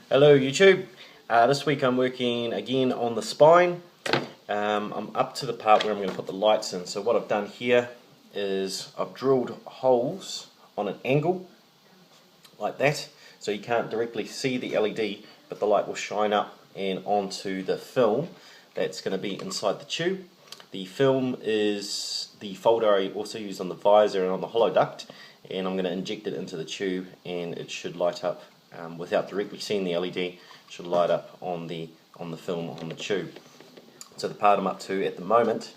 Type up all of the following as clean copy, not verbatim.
Hello YouTube. This week I'm working again on the spine. I'm up to the part where I'm going to put the lights in. So what I've done here is I've drilled holes on an angle like that, so you can't directly see the LED, but the light will shine up and onto the film that's going to be inside the tube. The film is the folder I also use on the visor and on the hollow duct, and I'm going to inject it into the tube and it should light up without directly seeing the LED. It should light up on the film on the tube. So the part I'm up to at the moment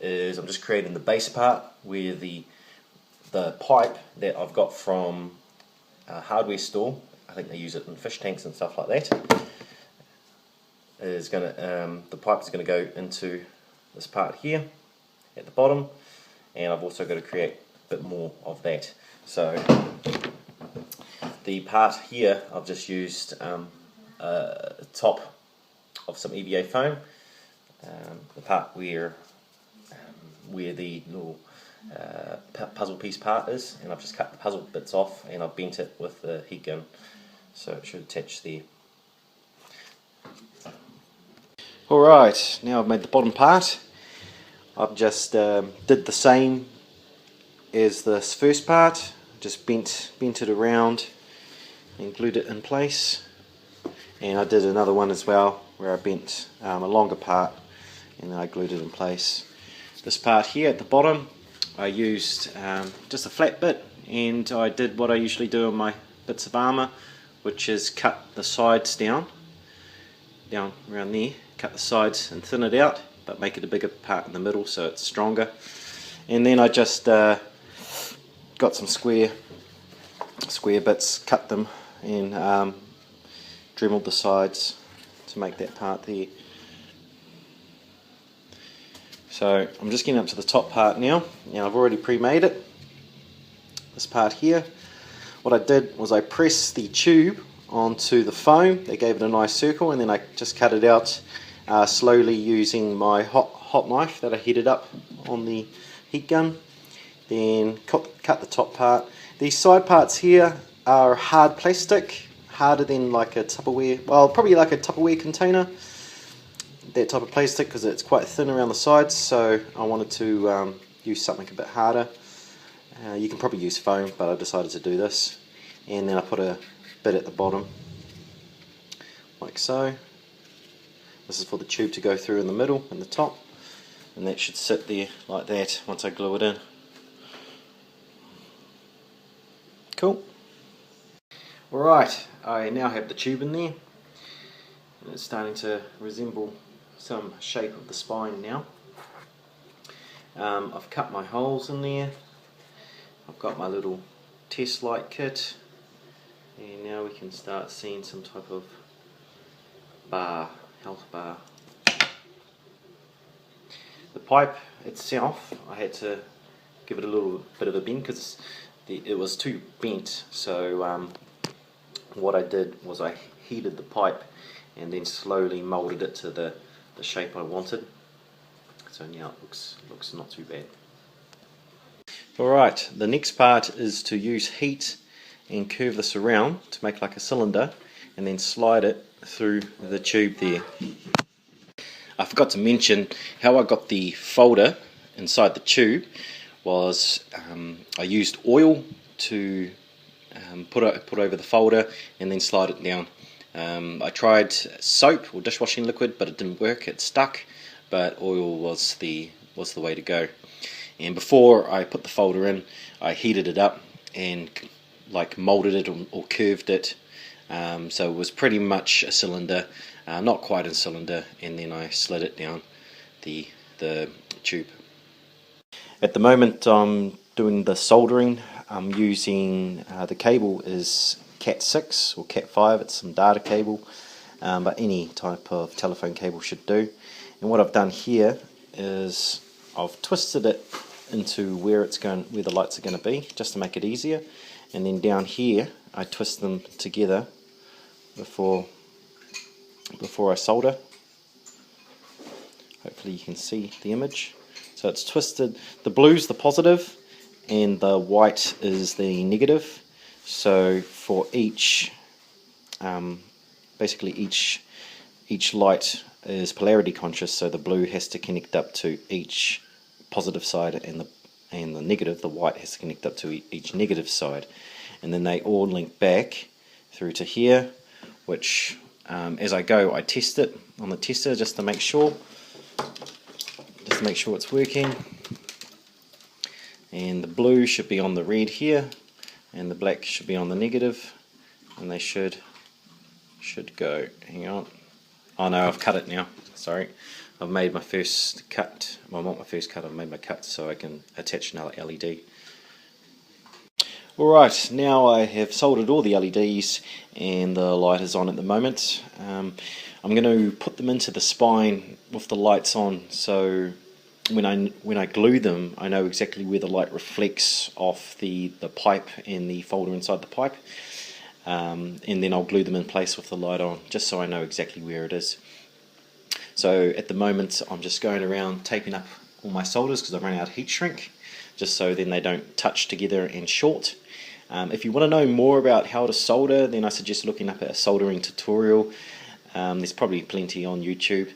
is I'm just creating the base part where the pipe that I've got from a hardware store, I think they use it in fish tanks and stuff like that, is going to the pipe is going to go into this part here at the bottom, and I've also got to create a bit more of that. So the part here I've just used top of some EVA foam, the part where the little puzzle piece part is, and I've just cut the puzzle bits off and I've bent it with the heat gun, so it should attach there. Alright, now I've made the bottom part. I've just did the same as this first part, just bent it around and glued it in place, and I did another one as well where I bent a longer part and then I glued it in place. This part here at the bottom I used just a flat bit, and I did what I usually do on my bits of armour, which is cut the sides down around there, cut the sides and thin it out, but make it a bigger part in the middle so it's stronger. And then I just got some square bits, cut them and dremeled the sides to make that part there. So I'm just getting up to the top part now. Now I've already pre-made it, this part here. What I did was I pressed the tube onto the foam, that gave it a nice circle, and then I just cut it out slowly using my hot knife that I heated up on the heat gun. Then cut the top part. These side parts here are hard plastic, harder than like a Tupperware, well probably like a Tupperware container, that type of plastic, because it's quite thin around the sides, so I wanted to use something a bit harder. You can probably use foam, but I decided to do this. And then I put a bit at the bottom like so. This is for the tube to go through in the middle and the top, and that should sit there like that once I glue it in. Cool. Alright, I now have the tube in there, and it's starting to resemble some shape of the spine now. I've cut my holes in there, I've got my little test light kit, and now we can start seeing some type of bar, health bar. The pipe itself, I had to give it a little bit of a bend because it was too bent, so what I did was I heated the pipe and then slowly moulded it to the shape I wanted. So now it looks not too bad. Alright, the next part is to use heat and curve this around to make like a cylinder, and then slide it through the tube there. I forgot to mention how I got the folder inside the tube was I used oil to put over the folder and then slide it down. I tried soap or dishwashing liquid, but it didn't work, it stuck, but oil was the way to go. And before I put the folder in, I heated it up and like molded it or curved it, so it was pretty much a cylinder, not quite a cylinder, and then I slid it down the tube. At the moment I'm doing the soldering. I'm using the cable is Cat 6 or Cat 5, it's some data cable, but any type of telephone cable should do. And what I've done here is I've twisted it into where the lights are going to be, just to make it easier, and then down here I twist them together before I solder. Hopefully you can see the image. So it's twisted, the blue's the positive and the white is the negative. So for each basically each light is polarity conscious, so the blue has to connect up to each positive side, and the negative, the white, has to connect up to each negative side, and then they all link back through to here, which as I go I test it on the tester just to make sure it's working. And the blue should be on the red here, and the black should be on the negative, and they should go. Hang on. Oh no, I've cut it now. Sorry. I've made my first cut. Well, not my first cut, I've made my cut so I can attach another LED. Alright, now I have soldered all the LEDs and the light is on at the moment. I'm going to put them into the spine with the lights on, so when I glue them I know exactly where the light reflects off the pipe and the folder inside the pipe. And then I'll glue them in place with the light on, just so I know exactly where it is. So at the moment I'm just going around taping up all my solders because I've run out of heat shrink, just so then they don't touch together and short. If you want to know more about how to solder, then I suggest looking up a soldering tutorial. There's probably plenty on YouTube.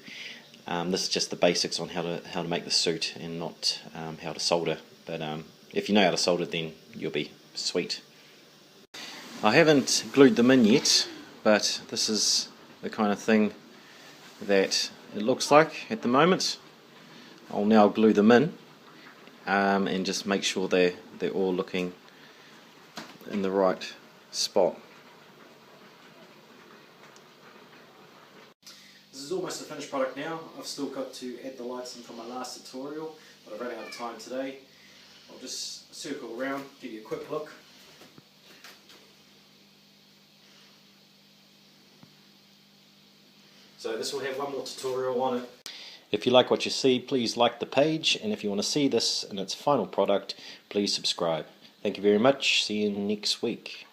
This is just the basics on how to make the suit and not how to solder. But if you know how to solder, then you'll be sweet. I haven't glued them in yet, but this is the kind of thing that it looks like at the moment. I'll now glue them in and just make sure they're all looking in the right spot. This is almost a finished product now. I've still got to add the lights in from my last tutorial, but I've run out of time today. I'll just circle around, give you a quick look. So this will have one more tutorial on it. If you like what you see, please like the page, and if you want to see this in its final product, please subscribe. Thank you very much. See you next week.